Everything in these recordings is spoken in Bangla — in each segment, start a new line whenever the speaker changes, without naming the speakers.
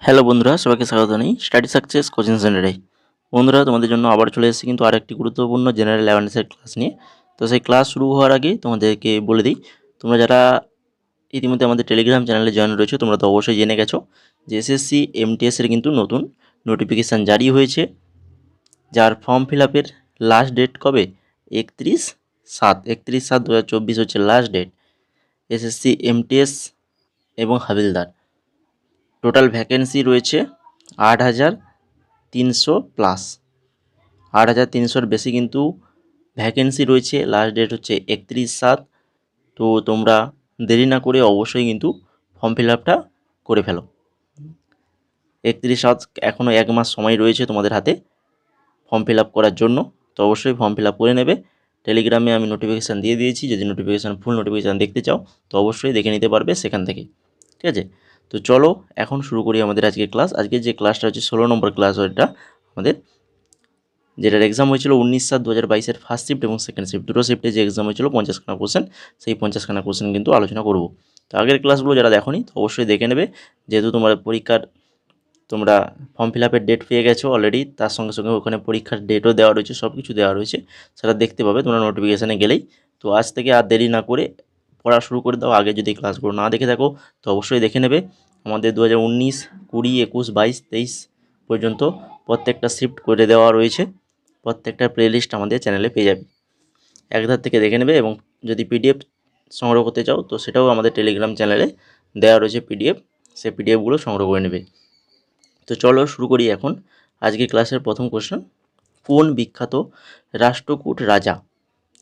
হ্যালো বন্ধুরা, সবাইকে স্বাগত জানাই স্টাডি সাকসেস কোচিং সেন্টারে। বন্ধুরা, তোমাদের জন্য আবার চলে এসেছি কিন্তু আরেকটি গুরুত্বপূর্ণ জেনারেল অ্যাওয়ারনেসের ক্লাস নিয়ে। তো সেই ক্লাস শুরু হওয়ার আগে তোমাদেরকে বলে দিই, তোমরা যারা ইতিমধ্যে আমাদের টেলিগ্রাম চ্যানেলে জয়েন রয়েছে তোমরা তো অবশ্যই জেনে গেছো যে এসএসসি এমটিএসের কিন্তু নতুন নোটিফিকেশান জারি হয়েছে, যার ফর্ম ফিল আপের লাস্ট ডেট কবে? 31/7/2024 হচ্ছে লাস্ট ডেট। এসএসসি এমটিএস এবং হাবিলদার টোটাল ভ্যাকেন্সি রয়েছে 8,300 প্লাস। 8,300-র বেশি কিন্তু ভ্যাকেন্সি রয়েছে। লাস্ট ডেট হচ্ছে 31/7। তো তোমরা দেরি না করে অবশ্যই কিন্তু ফর্ম ফিল আপটা করে ফেলো। 31/7 এখনও 1 মাস সময় রয়েছে তোমাদের হাতে ফর্ম ফিল আপ করার জন্য। তো অবশ্যই ফর্ম ফিল আপ করে নেবে। টেলিগ্রামে আমি নোটিফিকেশান দিয়ে দিয়েছি, যদি নোটিফিকেশান ফুল নোটিফিকেশান দেখতে চাও তো অবশ্যই দেখে নিতে পারবে সেখান থেকে। ঠিক আছে, তো চলো এখন শুরু করি আমাদের আজকের ক্লাস। আজকের যে ক্লাসটা হচ্ছে 16 নম্বর ক্লাস, ওইটা আমাদের যেটার এক্সাম হয়েছিল 19/7/2022-এর ফার্স্ট শিফট এবং সেকেন্ড শিফট, দুটো শিফটে যে এক্সাম হয়েছিল 50খানা কোশ্চেন, সেই 50খানা কোশ্চেন কিন্তু আলোচনা করব। তো আগের ক্লাসগুলো যারা দেখোনি তো অবশ্যই দেখে নেবে, যেহেতু তোমার পরীক্ষার তোমরা ফর্ম ফিল আপের ডেট পেয়ে গেছো অলরেডি, তার সঙ্গে সঙ্গে ওখানে পরীক্ষার ডেটও দেওয়া রয়েছে, সব কিছু দেওয়া রয়েছে, সেটা দেখতে পাবে তোমরা নোটিফিকেশানে গেলেই। তো আজ থেকে আর দেরি না করে পড়া শুরু করে দাও। আগে যদি ক্লাসগুলো না দেখে থাকো তো অবশ্যই দেখে নেবে। আমাদের 2019, 20, 21, 22, 23 পর্যন্ত প্রত্যেকটা শিফট করে দেওয়া রয়েছে। প্রত্যেকটা প্লেলিস্ট আমাদের চ্যানেলে পেয়ে যাবে, একধার থেকে দেখে নেবে। এবং যদি পিডিএফ সংগ্রহ করতে চাও তো সেটাও আমাদের টেলিগ্রাম চ্যানেলে দেওয়া রয়েছে পিডিএফ, সেই পিডিএফগুলো সংগ্রহ করে নেবে। তো চলো শুরু করি এখন আজকের ক্লাসের প্রথম কোশ্চেন। কোন বিখ্যাত রাষ্ট্রকূট রাজা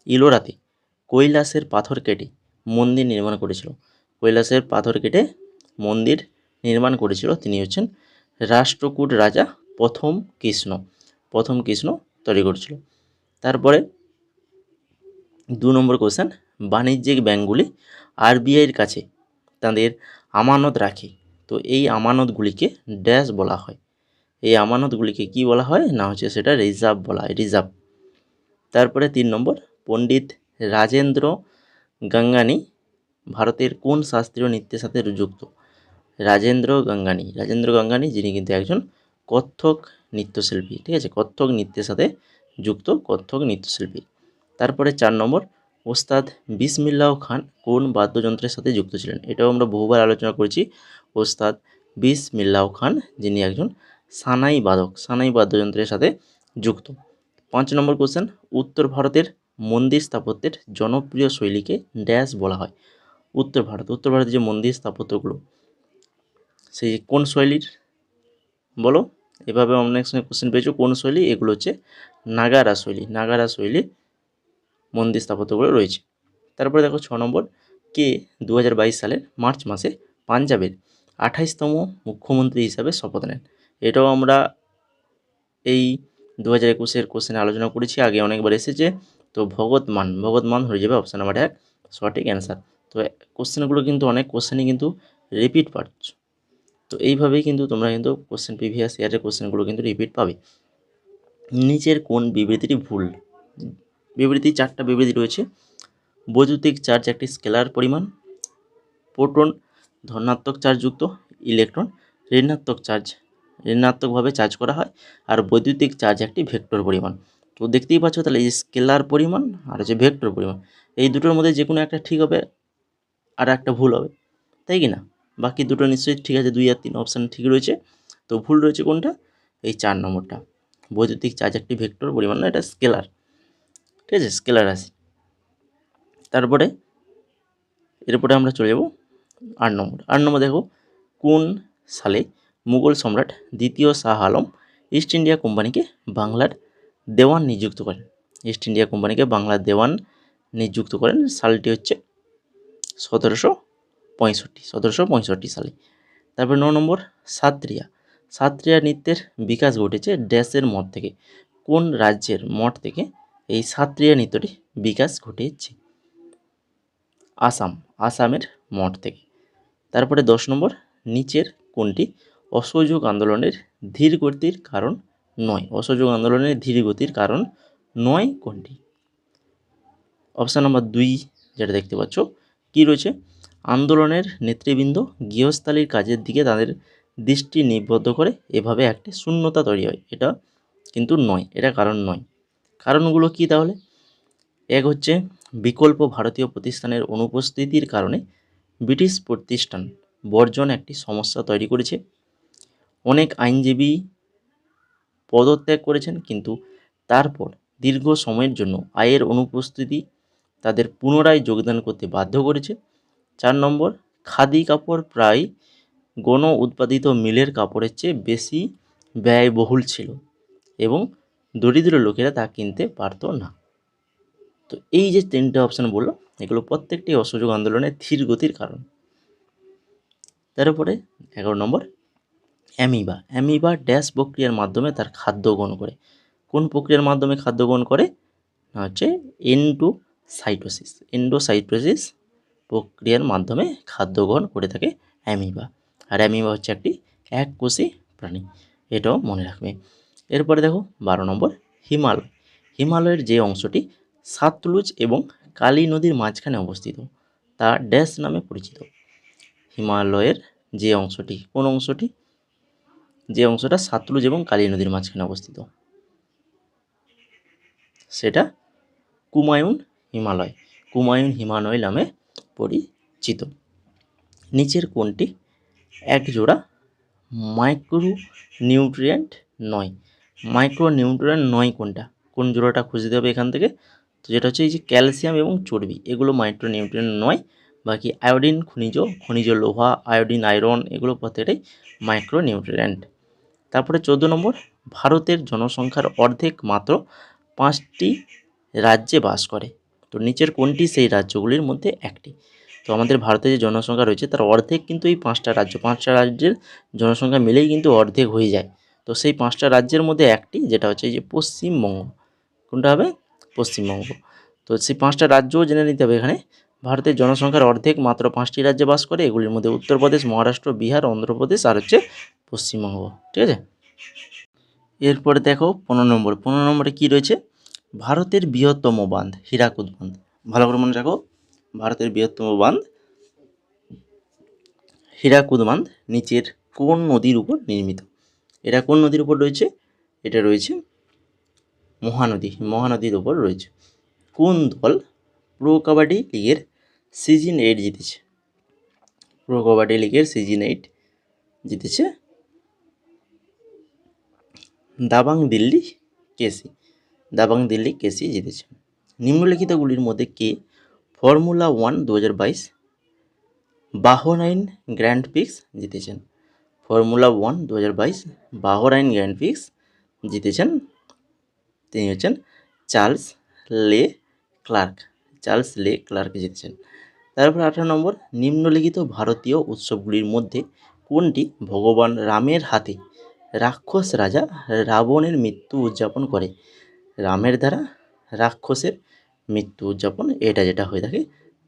ইলোরাতে কৈলাসের পাথর কেটে মন্দির নির্মাণ করেছিল? কৈলাসের পাথর কেটে মন্দির নির্মাণ করেছিল তিনি হচ্ছেন রাষ্ট্রকূট রাজা প্রথম কৃষ্ণ। প্রথম কৃষ্ণ তৈরি করেছিল। তারপরে 2 নম্বর কোশ্চেন, বাণিজ্যিক ব্যাংকগুলি আরবিআইয়ের কাছে তাদের আমানত রাখে, তো এই আমানতগুলিকে ড্যাশ বলা হয়? এই আমানতগুলিকে কি বলা হয় না, হচ্ছে সেটা রিজার্ভ বলা হয়, রিজার্ভ। তারপরে 3 নম্বর, পণ্ডিত রাজেন্দ্র গঙ্গানি ভারতের কোন শাস্ত্রীয় নৃত্যের সাথে যুক্ত? রাজেন্দ্র গঙ্গানি যিনি কিন্তু একজন কত্থক নৃত্যশিল্পী। ঠিক আছে, কত্থক নৃত্যের সাথে যুক্ত কত্থক নৃত্যশিল্পী। তারপরে 4 নম্বর, ওস্তাদ বিসমিল্লাহ খান কোন বাদ্যযন্ত্রের সাথে যুক্ত ছিলেন? এটাও আমরা বহুবার আলোচনা করেছি। ওস্তাদ বিসমিল্লাহ খান যিনি একজন সানাই বাদক, সানাই বাদ্যযন্ত্রের সাথে যুক্ত। 5 নম্বর কোশ্চেন, উত্তর ভারতের মন্দির স্থাপত্যের জনপ্রিয় শৈলীকে ড্যাশ বলা হয়? উত্তর ভারতের যে মন্দির স্থাপত্যগুলো সেই কোন শৈলীর বলো? এভাবে অনেক সময় কোশ্চেন পেয়েছো, কোন শৈলী? এগুলো হচ্ছে নাগারা শৈলী, নাগারা শৈলীর মন্দির স্থাপত্যগুলো রয়েছে। তারপরে দেখো 6 নম্বর, কে 2022 সালের মার্চ মাসে পাঞ্জাবের 28তম মুখ্যমন্ত্রী হিসাবে শপথ নেন? এটাও আমরা এই 2021-এর কোশ্চেনে আলোচনা করেছি, আগে অনেকবার এসেছে। তো ভগৎ মান হয়ে যাবে অপশান নাম্বার 1 সঠিক অ্যান্সার। তো কোশ্চেনগুলো কিন্তু অনেক কোশ্চেনই কিন্তু রিপিট পাচ্ছ, তো এইভাবেই কিন্তু তোমরা কিন্তু কোশ্চেন প্রিভিয়াস ইয়ারের কোশ্চেনগুলো কিন্তু রিপিট পাবে। নিচের কোন বিবৃতিটি ভুল? বিবৃতি 4টা বিবৃতি রয়েছে। বৈদ্যুতিক চার্জ একটি স্কেলার পরিমাণ, প্রোটন ধনাত্মক চার্জযুক্ত, ইলেকট্রন ঋণাত্মকভাবে চার্জ করা হয়, আর বৈদ্যুতিক চার্জ একটি ভেক্টর পরিমাণ। তো দেখতেই পাচ্ছ তাহলে এই স্কেলার পরিমাণ আর হচ্ছে ভেক্টর পরিমাণ, এই দুটোর মধ্যে যে কোনো একটা ঠিক হবে আর একটা ভুল হবে, তাই কি না? বাকি দুটো নিশ্চয়ই ঠিক আছে, 2 আর 3 অপশান ঠিক রয়েছে। তো ভুল রয়েছে কোনটা? এই 4 নম্বরটা, বৈদ্যুতিক চার্জ একটি ভেক্টর পরিমাণ না, এটা স্কেলার। ঠিক আছে, স্কেলার রাশি। তারপরে এরপরে আমরা চলে যাব 8 নম্বর দেখো, কোন সালে মুঘল সম্রাট দ্বিতীয় শাহ আলম ইস্ট ইন্ডিয়া কোম্পানিকে বাংলার দেওয়ান নিযুক্ত করেন? ইস্ট ইন্ডিয়া কোম্পানিকে বাংলার দেওয়ান নিযুক্ত করেন, সালটি হচ্ছে 1765 সালে। তারপর 9 নম্বর, সাত্রিয়া নৃত্যের বিকাশ ঘটেছে ড্যাশের মঠ থেকে? কোন রাজ্যের মঠ থেকে এই সাত্রিয়া নৃত্যটি বিকাশ ঘটেছে? আসামের মঠ থেকে। তারপরে 10 নম্বর, নিচের কোনটি অসহযোগ আন্দোলনের ধীর গতির কারণ নয়? অসহযোগ আন্দোলনের ধীর গতির কারণ নয় কোনটি? অপশান নাম্বার 2 যেটা দেখতে পাচ্ছ কি রয়েছে, আন্দোলনের নেতৃবৃন্দ গৃহস্থালির কাজের দিকে তাদের দৃষ্টি নিবদ্ধ করে, এভাবে একটি শূন্যতা তৈরি হয়। এটা কিন্তু নয়, এটা কারণ নয়। কারণগুলো কি তাহলে? এক হচ্ছে বিকল্প ভারতীয় প্রতিষ্ঠানের অনুপস্থিতির কারণে ব্রিটিশ প্রতিষ্ঠান বর্জন একটি সমস্যা তৈরি করেছে। অনেক আইনজীবী পদত্যাগ করেছেন, কিন্তু তারপর দীর্ঘ সময়ের জন্য আয়ের অনুপস্থিতি তাদের পুনরায় যোগদান করতে বাধ্য করেছে। 4 নম্বর, খাদি কাপড় প্রায় গণ উৎপাদিত মিলের কাপড়ের চেয়ে বেশি ব্যয়বহুল ছিল এবং দরিদ্র লোকেরা তা কিনতে পারত না। তো এই যে 3টে অপশান বললো, এগুলো প্রত্যেকটি অসহযোগ আন্দোলনের ধীর গতির কারণ। তারপরে 11 নম্বর, অ্যামিবা ড্যাশ প্রক্রিয়ার মাধ্যমে তার খাদ্য গ্রহণ করে। কোন প্রক্রিয়ার মাধ্যমে খাদ্য গ্রহণ করে? না হচ্ছে এন্ডোসাইটোসিস প্রক্রিয়ার মাধ্যমে খাদ্য গ্রহণ করে থাকে অ্যামিবা। আর অ্যামিবা হচ্ছে একটি এককোষী প্রাণী, এটাও মনে রাখবে। এরপরে দেখো 12 নম্বর, হিমালয়ের যে অংশটি সাতলুজ এবং কালী নদীর মাঝখানে অবস্থিত তা ড্যাশ নামে পরিচিত। হিমালয়ের যে অংশটি, কোন অংশটি? যে অংশটা সাতলুজ এবং কালী নদীর মাঝখানে অবস্থিত, সেটা কুমায়ুন হিমালয় নামে পরিচিত। নিচের কোনটি একজোড়া মাইক্রোনিউট্রিয়েন্ট নয়? মাইক্রোনিউট্রিয়েন্ট নয় কোনটা? কোন জোড়াটা খুঁজতে হবে এখান থেকে? তো যেটা হচ্ছে এই যে ক্যালসিয়াম এবং চর্বি, এগুলো মাইক্রোনিউট্রিয়েন্ট নয়। বাকি আয়োডিন, খনিজ লোহা, আয়োডিন, আয়রন, এগুলো প্রত্যেকটাই মাইক্রোনিউট্রিয়েন্ট। তারপরে 14 নম্বর, ভারতের জনসংখ্যার অর্ধেক মাত্র 5টি রাজ্যে বাস করে। তো নিচের কোনটি সেই রাজ্যগুলির মধ্যে একটি? তো আমাদের ভারতে যে জনসংখ্যা রয়েছে তার অর্ধেক কিন্তু এই 5টা রাজ্যের জনসংখ্যা মিলেই কিন্তু অর্ধেক হয়ে যায়। তো সেই 5টা রাজ্যের মধ্যে একটি, যেটা হচ্ছে এই যে পশ্চিমবঙ্গ। কোনটা হবে? পশ্চিমবঙ্গ। তো সেই 5টা রাজ্যও জেনে নিতে হবে এখানে। ভারতের জনসংখ্যার অর্ধেক মাত্র 5টি রাজ্যে বাস করে, এগুলির মধ্যে উত্তরপ্রদেশ, মহারাষ্ট্র, বিহার, অন্ধ্রপ্রদেশ আর হচ্ছে পশ্চিমবঙ্গ। ঠিক আছে। এরপরে দেখো 15 নম্বরে কী রয়েছে? ভারতের বৃহত্তম বাঁধ হীরাকুদ বাঁধ। ভালো করে মনে রাখো, ভারতের বৃহত্তম বাঁধ হীরাকুদ বাঁধ নিচের কোন নদীর উপর নির্মিত? এটা কোন নদীর উপর রয়েছে? এটা রয়েছে মহানদীর উপর রয়েছে। কোন দল প্রো কাবাডি লিগের সিজন 8 জিতেছে? প্রো কাবাডি লিগের সিজন 8 জিতেছে দাবাং দিল্লি কেসি জিতেছে। নিম্নলিখিতগুলির মধ্যে কে ফর্মুলা 1 2022 বাহরাইন গ্র্যান্ড প্রিক্স জিতেছেন? ফর্মুলা 1 2022 বাহরাইন গ্র্যান্ড প্রিক্স জিতেছেন, তিনি হচ্ছেন চার্লস লে ক্লার্ক জিতেছেন। তারপর 18 নম্বর, নিম্নলিখিত ভারতীয় উৎসবগুলির মধ্যে কোনটি ভগবান রামের হাতে রাক্ষস রাজা রাবণের মৃত্যু উদযাপন করে? রামের দ্বারা রাক্ষসের মৃত্যু উদযাপন, এটা যেটা হয়ে থাকে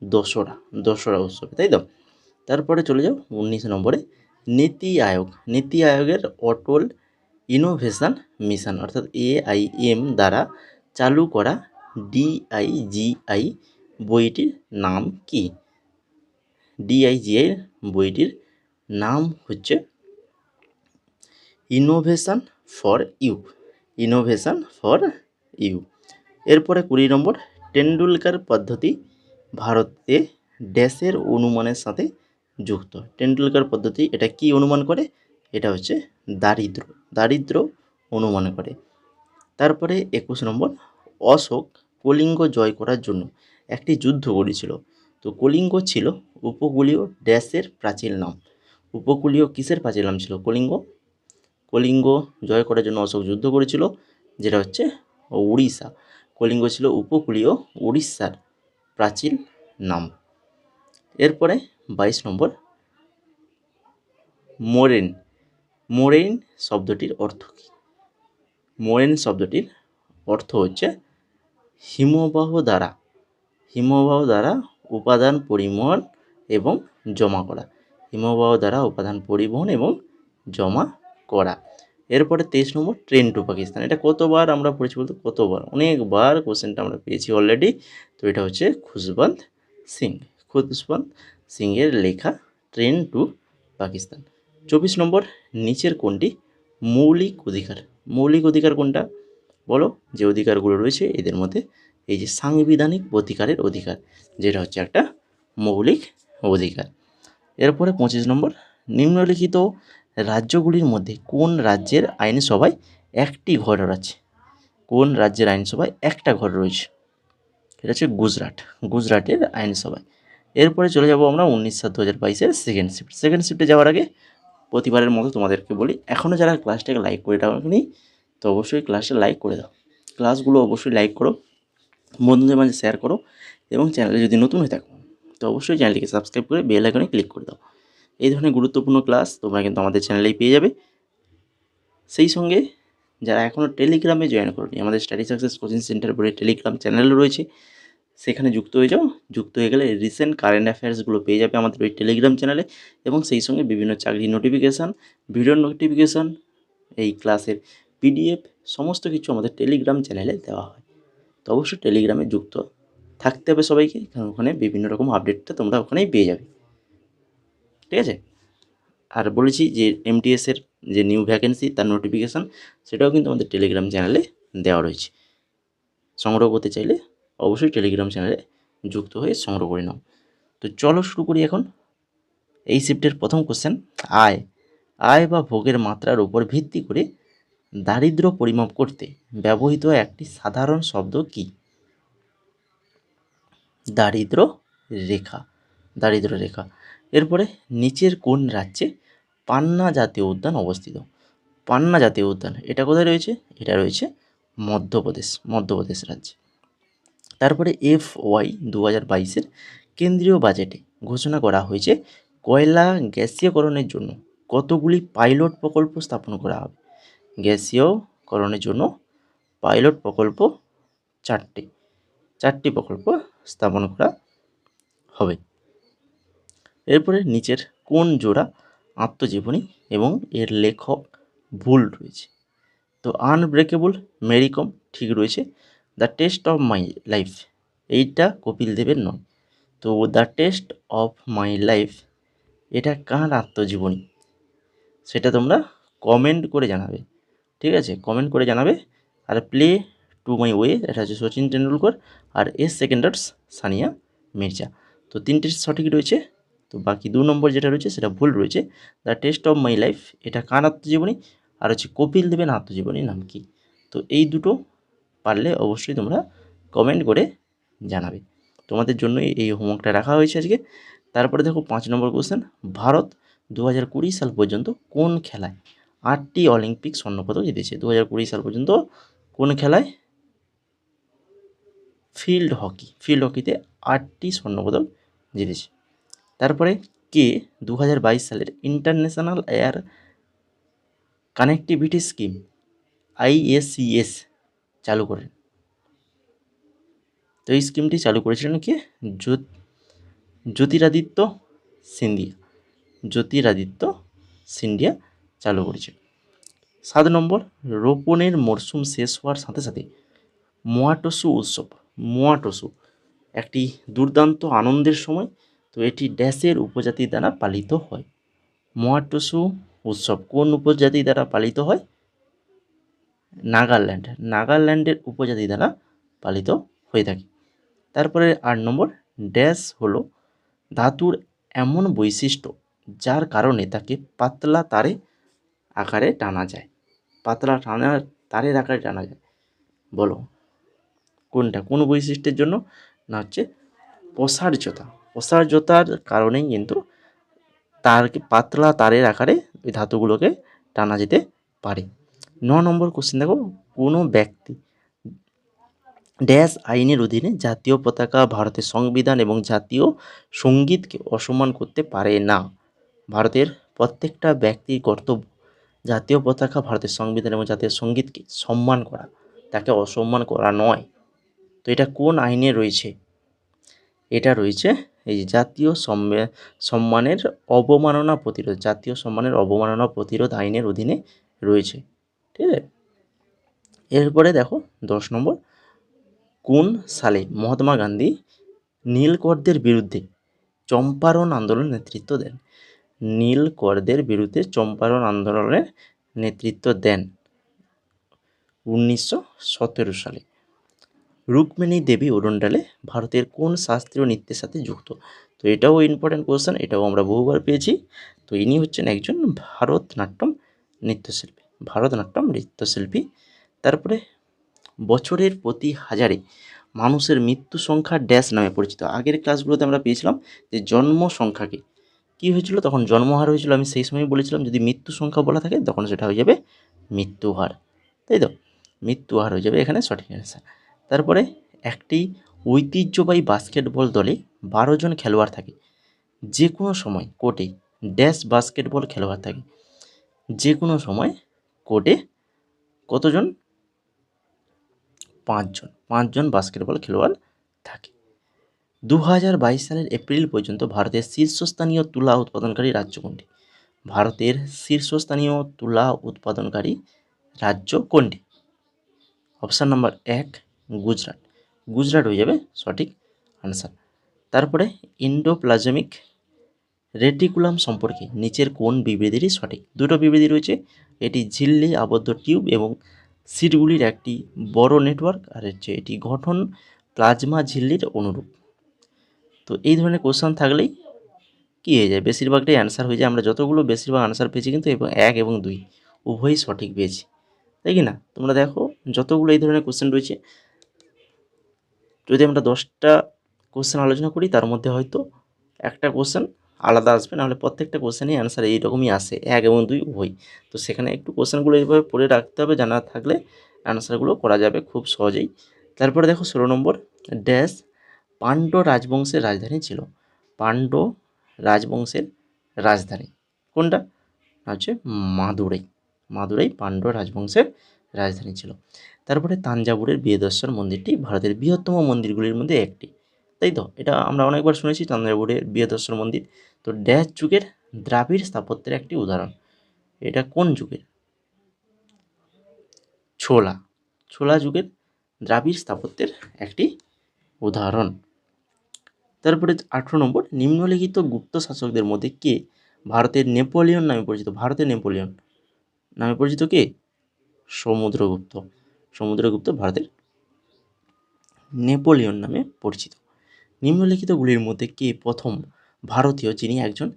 দশরা উৎসবে, তাই তো? তারপরে চলে যাও 19 নম্বরে, নীতি আয়োগের অটল ইনোভেশন মিশন অর্থাৎ AIM দ্বারা চালু করা DIGI বইটির নাম কি? DIGI বইটির নাম হচ্ছে ইনোভেশন ফর ইউ। এরপরে 20 নম্বর, টেন্ডুলকার পদ্ধতি ভারতে ড্যাশের অনুমানের সাথে যুক্ত। টেন্ডুলকার পদ্ধতি এটা কি অনুমান করে? এটা হচ্ছে দারিদ্র অনুমান করে। তারপরে 21 নম্বর, অশোক কলিঙ্গ জয় করার জন্য একটি যুদ্ধ করেছিল। তো কলিঙ্গ ছিল উপকূলীয় ড্যাশের প্রাচীর নাম। উপকূলীয় কিসের প্রাচীর নাম ছিল? কলিঙ্গ জয় করার জন্য অশোক যুদ্ধ করেছিল, যেটা হচ্ছে উড়িষ্যা। কলিঙ্গ ছিল উপকূলীয় উড়িষ্যার প্রাচীন নাম। এরপরে 22 নম্বর, মোরেইন শব্দটির অর্থ কী? মোরেইন শব্দটির অর্থ হচ্ছে হিমবাহ দ্বারা উপাদান পরিবহন এবং জমা করা। এরপরে 23 নম্বর, ট্রেন টু পাকিস্তান। এটা কতবার আমরা পড়েছি বলতে? কতবার? অনেকবার কোশ্চেনটা আমরা পেয়েছি অলরেডি। তো এটা হচ্ছে খুশবন্ত সিংয়ের লেখা ট্রেন টু পাকিস্তান। 24 নম্বর, নিচের কোনটি মৌলিক অধিকার? মৌলিক অধিকার কোনটা বলো? যে অধিকারগুলো রয়েছে এদের মধ্যে এই যে সাংবিধানিক অধিকারের অধিকার, যেটা হচ্ছে একটা মৌলিক অধিকার। এরপরে 25 নম্বর, নিম্নলিখিত রাজ্যগুলির মধ্যে কোন রাজ্যের আইনসভায় একটি ঘর আছে? কোন রাজ্যের আইনসভায় একটা ঘর রয়েছে? এটা হচ্ছে গুজরাট, গুজরাটের আইনসভায়। এরপরে চলে যাব আমরা 19/7/2022 সেকেন্ড শিফট। সেকেন্ড শিফটে যাওয়ার আগে প্রতিবারের মতো তোমাদেরকে বলি, এখনও যারা ক্লাসটাকে লাইক করে রাখোনি তো অবশ্যই ক্লাসটা লাইক করে দাও, ক্লাসগুলো অবশ্যই লাইক করো, বন্ধুদের মাঝে শেয়ার করো, এবং চ্যানেলে যদি নতুন হয়ে থাকো তো অবশ্যই চ্যানেলটিকে সাবস্ক্রাইব করে বেল আইকনে ক্লিক করে দাও। এই ধরনের গুরুত্বপূর্ণ ক্লাস তোমরা কিন্তু আমাদের চ্যানেলেই পেয়ে যাবে। সেই সঙ্গে যারা এখনও টেলিগ্রামে জয়েন করোনি, আমাদের স্টাডি সাকসেস কোচিং সেন্টার বলে টেলিগ্রাম চ্যানেলও রয়েছে, সেখানে যুক্ত হয়ে যাও। যুক্ত হয়ে গেলে রিসেন্ট কারেন্ট অ্যাফেয়ার্সগুলো পেয়ে যাবে আমাদের ওই টেলিগ্রাম চ্যানেলে, এবং সেই সঙ্গে বিভিন্ন চাকরির নোটিফিকেশান, ভিডিও নোটিফিকেশান, এই ক্লাসের পিডিএফ সমস্ত কিছু আমাদের টেলিগ্রাম চ্যানেলে দেওয়া হয়। তো অবশ্যই টেলিগ্রামে যুক্ত থাকতে হবে সবাইকে, কারণ ওখানে বিভিন্ন রকম আপডেটটা তোমরা ওখানেই পেয়ে যাবে, ঠিক আছে? আর বলেছি যে এমটিএসের যে নিউ ভ্যাকেন্সি তার নোটিফিকেশান সেটাও কিন্তু আমাদের টেলিগ্রাম চ্যানেলে দেওয়া রয়েছে। সংগ্রহ করতে চাইলে অবশ্যই টেলিগ্রাম চ্যানেলে যুক্ত হয়ে সংগ্রহ করে নাও। তো চলো শুরু করি এখন। এই শিফটের প্রথম কোশ্চেন, আয় আয় বা ভোগের মাত্রার উপর ভিত্তি করে দারিদ্র্য পরিমাপ করতে ব্যবহৃত একটি সাধারণ শব্দ কি? দারিদ্র রেখা, দারিদ্র রেখা। এরপরে নিচের কোন রাজ্যে পান্না জাতীয় উদ্যান অবস্থিত? পান্না জাতীয় উদ্যান এটা কোথায় রয়েছে? এটা রয়েছে মধ্যপ্রদেশ, মধ্যপ্রদেশ রাজ্যে। তারপরে FY 2022-এর কেন্দ্রীয় বাজেটে ঘোষণা করা হয়েছে কয়লা গ্যাসীয়করণের জন্য কতগুলি পাইলট প্রকল্প স্থাপন করা হবে? গ্যাসীয়করণের জন্য পাইলট প্রকল্প চারটি প্রকল্প স্থাপন করা হবে। এরপরে নিচের কোন জোড়া আত্মজীবনী এবং এর লেখক ভুল রয়েছে? তো আনব্রেকেবল মেরি কম ঠিক রয়েছে, the test of my life এইটা কপিল দেবের নয়। তো the test of my life এটা কার আত্মজীবনী সেটা তোমরা কমেন্ট করে জানাবে, ঠিক আছে? কমেন্ট করে জানাবে। আর প্লে টু মাই ওয়ে এটা হচ্ছে সচিন টেন্ডুলকর, আর এস সেকেন্ডার্স সানিয়া মির্জা। তো তিনটে সঠিক রয়েছে, তো বাকি 2 নম্বর যেটা রয়েছে সেটা ভুল রয়েছে। The test of my life এটা কার আত্মজীবনী, আর হচ্ছে কপিল দেবের আত্মজীবনীর নাম কি? তো এই দুটো পারলে অবশ্যই তোমরা কমেন্ট করে জানাবে, তোমাদের জন্যই এই হোমওয়ার্কটা রাখা হয়েছে আজকে। তারপরে দেখো 5 নম্বর কোশ্চেন, ভারত 2020 সাল পর্যন্ত কোন খেলায় 8টি অলিম্পিক স্বর্ণপদক জিতেছে? 2020 সাল পর্যন্ত কোন খেলায়? ফিল্ড হকিতে 8টি স্বর্ণপদক জিতেছে। তারপরে কে 2022 সালের international air connectivity scheme IACS চালু করেন? তো এই স্কিমটি চালু করেছিলেন কে? জ্যোতিরাদিত্য সিন্ধিয়া চালু করেছে। 7 নম্বর, রোপণের মরশুম শেষ হওয়ার সাথে সাথে মোয়াটসু একটি দুর্দান্ত আনন্দের সময়। তো এটি ড্যাশের উপজাতি দ্বারা পালিত হয়? মোয়াটসু উৎসব কোন উপজাতি দ্বারা পালিত হয়? নাগাল্যান্ডের উপজাতি দ্বারা পালিত হয়ে থাকে। তারপরে 8 নম্বর, ড্যাশ হলো ধাতুর এমন বৈশিষ্ট্য যার কারণে তাকে পাতলা তারের আকারে টানা যায়? তারের আকারে টানা যায় বলো কোনটা, কোন বৈশিষ্ট্যের জন্য? না হচ্ছে প্রসার্যতার কারণেই কিন্তু পাতলা তারের আকারে ওই ধাতুগুলোকে টানা যেতে পারে। 9 নম্বর কোশ্চেন দেখো, কোনো ব্যক্তি ড্যাশ আইনের অধীনে জাতীয় পতাকা, ভারতের সংবিধান এবং জাতীয় সঙ্গীতকে অসম্মান করতে পারে না? ভারতের প্রত্যেকটা ব্যক্তির কর্তব্য জাতীয় পতাকা, ভারতের সংবিধান এবং জাতীয় সঙ্গীতকে সম্মান করা, তাকে অসম্মান করা নয়। তো এটা কোন আইনে রয়েছে? এটা রয়েছে এই যে জাতীয় সম্মানের অবমাননা প্রতিরোধ আইনের অধীনে রয়েছে, ঠিক আছে? এরপরে দেখো 10 নম্বর, কোন সালে মহাত্মা গান্ধী নীলকরদের বিরুদ্ধে চম্পারণ আন্দোলন নেতৃত্ব দেন? নীলকরদের বিরুদ্ধে চম্পারণ আন্দোলনের নেতৃত্ব দেন 1917 সালে। রুক্মিণী দেবী অরুণডালে ভারতের কোন শাস্ত্রীয় নৃত্যের সাথে যুক্ত? তো এটাও ইম্পর্টেন্ট কোশ্চেন, এটাও আমরা বহুবার পেয়েছি। তো ইনি হচ্ছেন একজন ভারতনাট্যম নৃত্যশিল্পী, ভারতনাট্যম নৃত্যশিল্পী। তারপরে বছরের প্রতি হাজারে মানুষের মৃত্যু সংখ্যা ড্যাশ নামে পরিচিত। আগের ক্লাসগুলোতে আমরা পেয়েছিলাম যে জন্ম সংখ্যাকে কী হয়েছিল, তখন জন্মহার হয়েছিল। আমি সেই সময় বলেছিলাম যদি মৃত্যু সংখ্যা বলা থাকে তখন সেটা হয়ে যাবে মৃত্যুহার, তাই তো? মৃত্যুহার হয়ে যাবে এখানে সঠিক অ্যান্সার। তারপরে একটি ঐতিহ্যবাহী বাস্কেটবল দলে 12 জন খেলোয়াড় থাকে। যে কোনো সময় কোর্টে ড্যাশ বাস্কেটবল খেলোয়াড় থাকে। যে কোনো সময় কোর্টে কতজন? 5 জন বাস্কেটবল খেলোয়াড় থাকে। 2022 সালের এপ্রিল পর্যন্ত ভারতের শীর্ষস্থানীয় তুলা উৎপাদনকারী রাজ্য কোনটি? ভারতের শীর্ষস্থানীয় তুলা উৎপাদনকারী রাজ্য কোনটি? Option number 1 Gujarat. গুজরাট হয়ে যাবে সঠিক আনসার। তারপরে এন্ডোপ্লাজমিক রেটিকুলাম সম্পর্কে নিচের কোন বিবৃতিটি সঠিক? দুটো বিবৃতি রয়েছে, এটি ঝিল্লি আবদ্ধ টিউব এবং সিটগুলির একটি বড় নেটওয়ার্ক, আর হচ্ছে এটি গঠন প্লাজমা ঝিল্লির অনুরূপ। তো এই ধরনের কোশ্চেন থাকলেই কী হয়ে যায়, বেশিরভাগটাই অ্যান্সার হয়ে যায়। আমরা যতগুলো বেশিরভাগ আনসার পেয়েছি কিন্তু 1 এবং 2 উভয়ই সঠিক পেয়েছি, তাই কি না? তোমরা দেখো যতগুলো এই ধরনের কোশ্চেন রয়েছে, যদি আমরা 10টা কোশ্চেন আলোচনা করি তার মধ্যে হয়তো একটা কোশ্চেন আলাদা আসবে, নাহলে প্রত্যেকটা কোশ্চেনই অ্যান্সার এইরকমই আসে, 1 এবং 2 উভয়। তো সেখানে একটু কোশ্চেনগুলো এইভাবে পড়ে রাখতে হবে, জানা থাকলে অ্যান্সারগুলো করা যাবে খুব সহজেই। তারপরে দেখো 16 নম্বর, ড্যাশ পাণ্ড্য রাজবংশের রাজধানী ছিল। পাণ্ড্য রাজবংশের রাজধানী কোনটা? হচ্ছে মাদুরাই। মাদুরাই পাণ্ড্য রাজবংশের রাজধানী ছিল। তারপরে তাঞ্জাভুরের বৃহদেশ্বর মন্দিরটি ভারতের বৃহত্তম মন্দিরগুলির মধ্যে একটি, তাই তো? এটা আমরা অনেকবার শুনেছি তাঞ্জাভুরের বৃহদেশ্বর মন্দির। তো ড্যাশ যুগের দ্রাবিড় স্থাপত্যের একটি উদাহরণ, এটা কোন যুগের? ছোলা। ছোলা যুগের দ্রাবিড় স্থাপত্যের একটি উদাহরণ। তারপরে 18 নম্বর, নিম্নলিখিত গুপ্ত শাসকদের মধ্যে কে ভারতের নেপোলিয়ন নামে পরিচিত? ভারতের নেপোলিয়ন নামে পরিচিত কে? সমুদ্রগুপ্ত। সমুদ্রগুপ্ত ভারতের নেপোলিয়ন নামে পরিচিত। নিম্নলিখিতগুলির মধ্যে কে প্রথম ভারতীয় যিনি একজন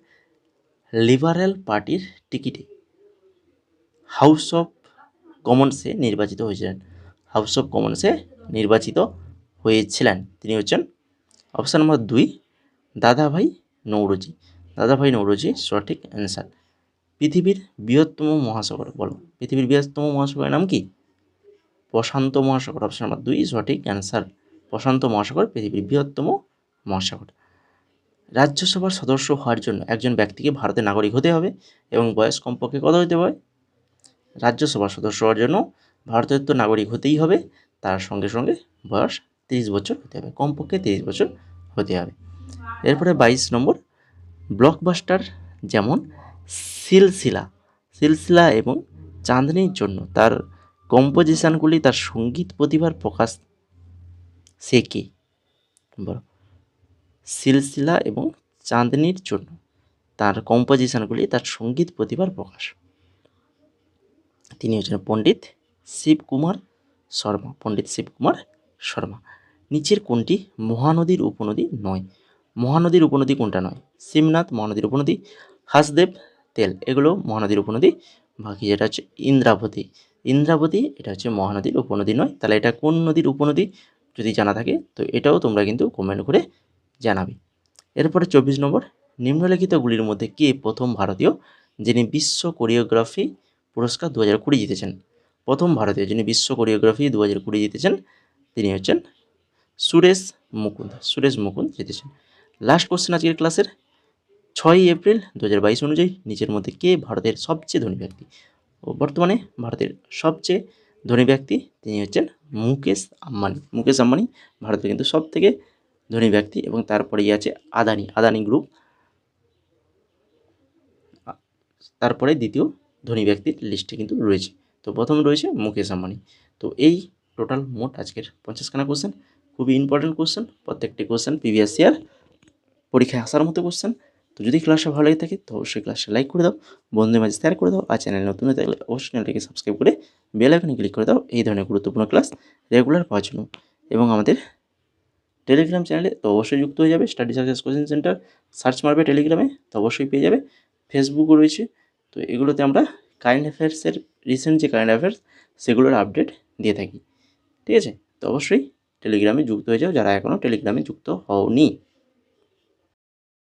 লিবারেল পার্টির টিকিটে হাউস অফ কমন্সে নির্বাচিত হয়েছিলেন? হাউস অফ কমন্সে নির্বাচিত হয়েছিলেন তিনি হচ্ছেন অপশান নম্বর 2 দাদাভাই নৌরোজি। দাদাভাই নৌরোজি সঠিক অ্যান্সার। পৃথিবীর বৃহত্তম মহাসাগর বলো, পৃথিবীর বৃহত্তম মহাসাগরের নাম কি? প্রশান্ত মহাসাগর। অপশান নাম্বার 2 সঠিক অ্যান্সার। প্রশান্ত মহাসাগর পৃথিবীর বৃহত্তম মহাসাগর। রাজ্যসভার সদস্য হওয়ার জন্য একজন ব্যক্তিকে ভারতের নাগরিক হতে হবে এবং বয়স কমপক্ষে কত হতে হবে? রাজ্যসভার সদস্য হওয়ার জন্য ভারতের তো নাগরিক হতেই হবে, তার সঙ্গে সঙ্গে বয়স 30 বছর হতে হবে, কমপক্ষে 30 বছর হতে হবে। এরপরে 22 নম্বর, ব্লকবাস্টার যেমন সিলসিলা সিলসিলা এবং চাঁদনির জন্য তার কম্পোজিশনগুলি তার সঙ্গীত প্রতিভার প্রকাশ সে কে? বলো, সিলসিলা এবং চাঁদনির জন্য তার কম্পোজিশনগুলি তার সঙ্গীত প্রতিভার প্রকাশ, তিনি হচ্ছেন পণ্ডিত শিবকুমার শর্মা। পণ্ডিত শিবকুমার শর্মা। নিচের কোনটি মহানদীর উপনদী নয়? মহানদীর উপনদী কোনটা নয়? শিবনাথ মহানদীর উপনদী, হাসদেব, তেল, এগুলো মহানদীর উপনদী। বাকি যেটা হচ্ছে ইন্দ্রাবতী, ইন্দ্রাবতী এটা হচ্ছে মহানদীর উপনদী নয়। তাহলে এটা কোন নদীর উপনদী যদি জানা থাকে তো এটাও তোমরা কিন্তু কমেন্ট করে জানাবে। এরপরে 24 নম্বর, নিম্নলিখিতগুলির মধ্যে কে প্রথম ভারতীয় যিনি বিশ্ব কোরিওগ্রাফি পুরস্কার 2020 জিতেছেন? প্রথম ভারতীয় যিনি বিশ্ব কোরিওগ্রাফি 2020 জিতেছেন তিনি হচ্ছেন সুরেশ মুকুন্দ। সুরেশ মুকুন্দ জিতেছেন। লাস্ট কোশ্চেন আজকের ক্লাসের, 6 এপ্রিল 2022 অনুযায়ী নিচের মধ্যে কে ভারতের সবচেয়ে ধনী ব্যক্তি? ও বর্তমানে ভারতের সবচেয়ে ধনী ব্যক্তি তিনি হচ্ছেন মুকেশ আম্বানি। মুকেশ আম্বানি ভারতের কিন্তু সব থেকে ধনী ব্যক্তি, এবং তারপরেই আছে আদানি, আদানি গ্রুপ, তারপরে দ্বিতীয় ধনী ব্যক্তির লিস্টে কিন্তু রয়েছে। তো প্রথম রয়েছে মুকেশ আম্বানি। তো এই টোটাল মোট আজকের 50খানা কোশ্চেন, খুবই ইম্পর্টেন্ট কোশ্চেন, প্রত্যেকটি কোশ্চেন প্রিভিয়াস ইয়ার পরীক্ষায় আসার মতো কোশ্চেন। তো যদি ক্লাসটা ভালো লেগে থাকে তো অবশ্যই ক্লাসটা লাইক করে দাও, বন্ধুদের মাঝে শেয়ার করে দাও, আর চ্যানেল নতুন হয়ে থাকলে অবশ্যই চ্যানেলটিকে সাবস্ক্রাইব করে বেল আইকনে ক্লিক করে দাও এই ধরনের গুরুত্বপূর্ণ ক্লাস রেগুলার পাওয়ার জন্য। এবং আমাদের টেলিগ্রাম চ্যানেলে তো অবশ্যই যুক্ত হয়ে যাবে, study success coaching centre search মারবে টেলিগ্রামে তো অবশ্যই পেয়ে যাবে। ফেসবুকও রয়েছে, তো এগুলোতে আমরা কারেন্ট অ্যাফেয়ার্সের রিসেন্ট যে কারেন্ট অ্যাফেয়ার্স সেগুলোর আপডেট দিয়ে থাকি। ঠিক আছে, তো অবশ্যই টেলিগ্রামে যুক্ত হয়ে যাও যারা এখনও টেলিগ্রামে যুক্ত হওনি।